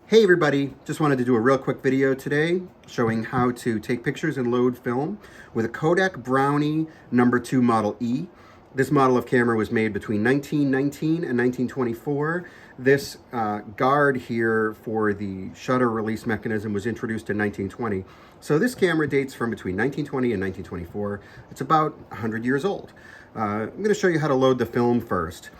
Hey everybody, just wanted to do a real quick video today showing how to take pictures and load film with a Kodak Brownie No. 2 Model E. This model of camera was made between 1919 and 1924. This guard here for the shutter release mechanism was introduced in 1920. So this camera dates from between 1920 and 1924. It's about 100 years old. I'm going to show you how to load the film first.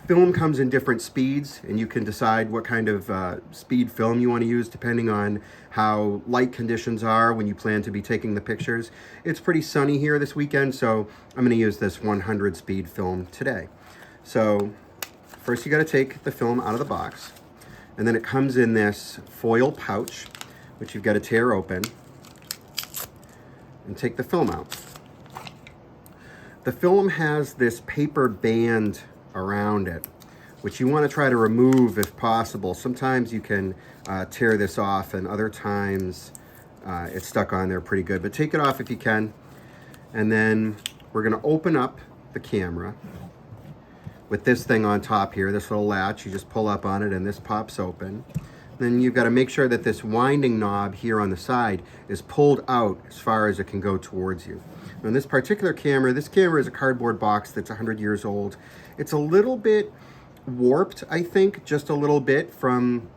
Film comes in different speeds, and you can decide what kind of speed film you want to use depending on how light conditions are when you plan to be taking the pictures. It's pretty sunny here this weekend, so I'm going to use this 100 speed film today. So first you got to take the film out of the box, and then it comes in this foil pouch, which you've got to tear open and take the film out. The film has this paper band around it, which you want to try to remove if possible. Sometimes you can tear this off, and other times it's stuck on there pretty good, but take it off if you can. And then we're going to open up the camera with this thing on top here, this little latch. You just pull up on it and this pops open. Then you've got to make sure that this winding knob here on the side is pulled out as far as it can go towards you. On this particular camera, this camera is a cardboard box that's 100 years old. It's a little bit warped, I think, just a little bit from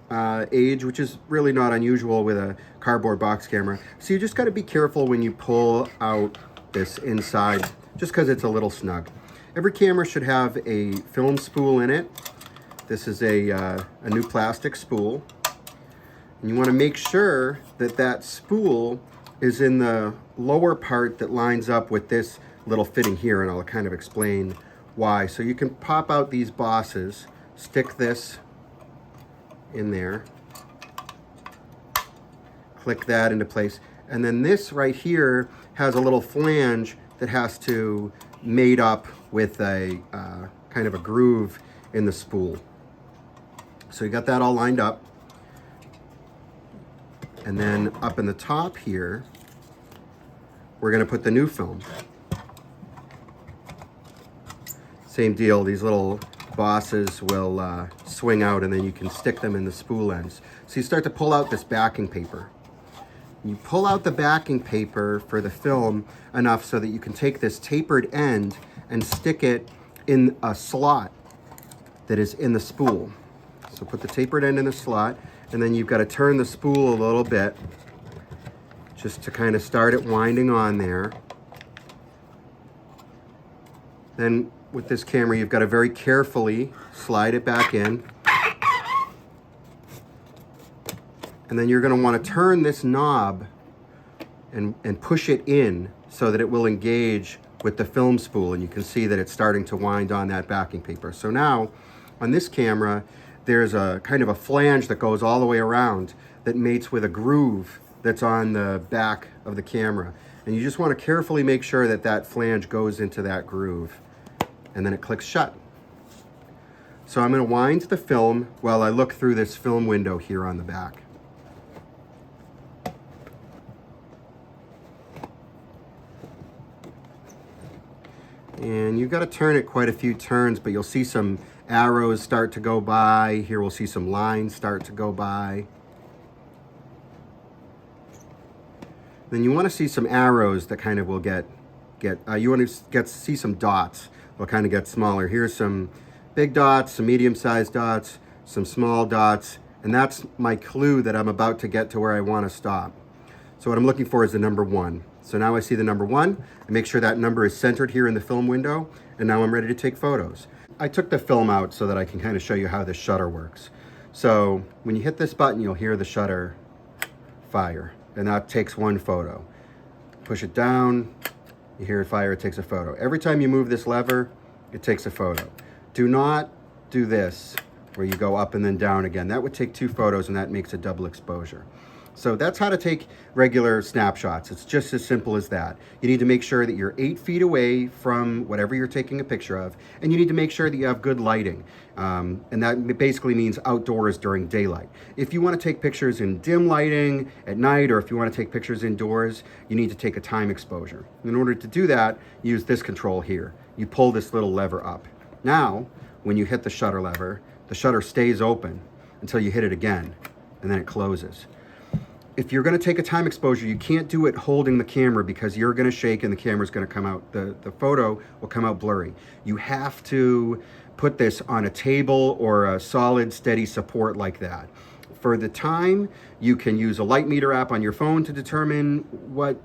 age, which is really not unusual with a cardboard box camera. So you just got to be careful when you pull out this inside, just because it's a little snug. Every camera should have a film spool in it. This is a new plastic spool. And you want to make sure that that spool is in the lower part that lines up with this little fitting here, and I'll kind of explain why. So you can pop out these bosses, stick this in there, click that into place, and then this right here has a little flange that has to mate up with a kind of a groove in the spool. So you got that all lined up. And then up in the top here, we're going to put the new film. Same deal, these little bosses will swing out, and then you can stick them in the spool ends. So you start to pull out this backing paper. You pull out the backing paper for the film enough so that you can take this tapered end and stick it in a slot that is in the spool. So put the tapered end in the slot, and then you've got to turn the spool a little bit just to kind of start it winding on there. Then with this camera, you've got to very carefully slide it back in. And then you're going to want to turn this knob and push it in so that it will engage with the film spool, and you can see that it's starting to wind on that backing paper. So now on this camera, there's a kind of a flange that goes all the way around that mates with a groove that's on the back of the camera. And you just want to carefully make sure that that flange goes into that groove, and then it clicks shut. So I'm going to wind the film while I look through this film window here on the back. And you've got to turn it quite a few turns, but you'll see some arrows start to go by. Here we'll see some lines start to go by. Then you want to see some arrows that kind of will you want to see some dots. They'll kind of get smaller. Here's some big dots, some medium-sized dots, some small dots, and that's my clue that I'm about to get to where I want to stop. So what I'm looking for is the number 1. So now I see the number 1. I make sure that number is centered here in the film window, and now I'm ready to take photos. I took the film out so that I can kind of show you how this shutter works. So when you hit this button, you'll hear the shutter fire, and that takes one photo. Push it down, you hear it fire, it takes a photo. Every time you move this lever, it takes a photo. Do not do this where you go up and then down again. That would take 2 photos, and that makes a double exposure. So that's how to take regular snapshots. It's just as simple as that. You need to make sure that you're 8 feet away from whatever you're taking a picture of, and you need to make sure that you have good lighting. And that basically means outdoors during daylight. If you want to take pictures in dim lighting at night, or if you want to take pictures indoors, you need to take a time exposure. In order to do that, use this control here. You pull this little lever up. Now, when you hit the shutter lever, the shutter stays open until you hit it again. and then it closes. If you're going to take a time exposure, you can't do it holding the camera because you're going to shake and the camera's going to come out, the photo will come out blurry. You have to put this on a table or a solid, steady support like that. For the time, you can use a light meter app on your phone to determine what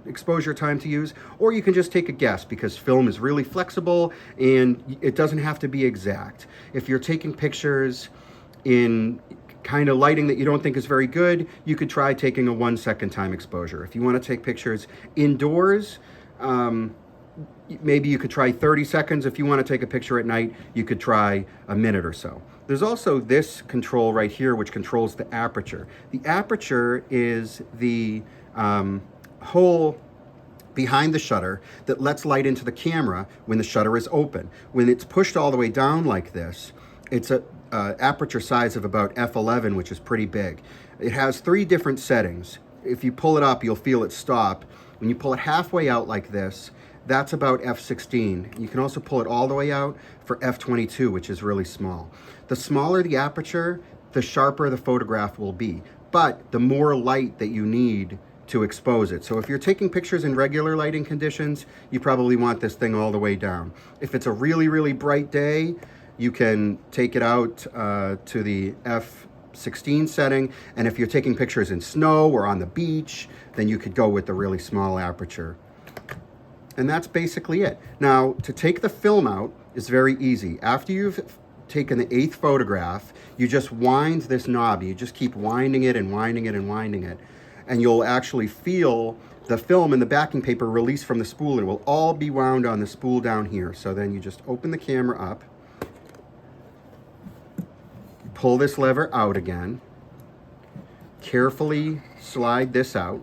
exposure time to use, or you can just take a guess because film is really flexible and it doesn't have to be exact. If you're taking pictures in kind of lighting that you don't think is very good, you could try taking a 1 second time exposure. If you want to take pictures indoors, maybe you could try 30 seconds. If you want to take a picture at night, you could try a minute or so. There's also this control right here, which controls the aperture. The aperture is the hole behind the shutter that lets light into the camera when the shutter is open. When it's pushed all the way down like this, it's a aperture size of about f11, which is pretty big. It has 3 different settings. If you pull it up, you'll feel it stop. When you pull it halfway out like this, that's about f16. You can also pull it all the way out for f22, which is really small. The smaller the aperture, the sharper the photograph will be, but the more light that you need to expose it. So if you're taking pictures in regular lighting conditions, you probably want this thing all the way down. If it's a really, really bright day, you can take it out to the f16 setting. And if you're taking pictures in snow or on the beach, then you could go with the really small aperture. And that's basically it. Now, to take the film out is very easy. After you've taken the 8th photograph, you just wind this knob. You just keep winding it and winding it and winding it. And you'll actually feel the film and the backing paper release from the spool, and it will all be wound on the spool down here. So then you just open the camera up, pull this lever out again, carefully slide this out,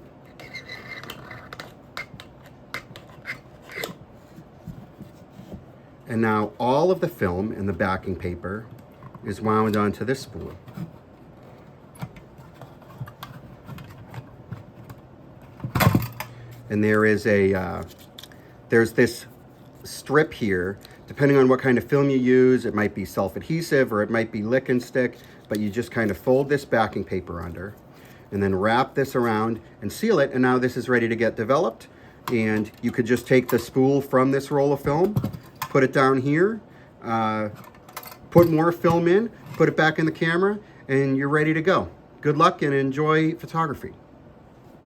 and now all of the film and the backing paper is wound onto this spool. And there is there's this strip here. Depending on what kind of film you use, it might be self-adhesive or it might be lick and stick, but you just kind of fold this backing paper under and then wrap this around and seal it. And now this is ready to get developed. And you could just take the spool from this roll of film, put it down here, put more film in, put it back in the camera, and you're ready to go. Good luck and enjoy photography.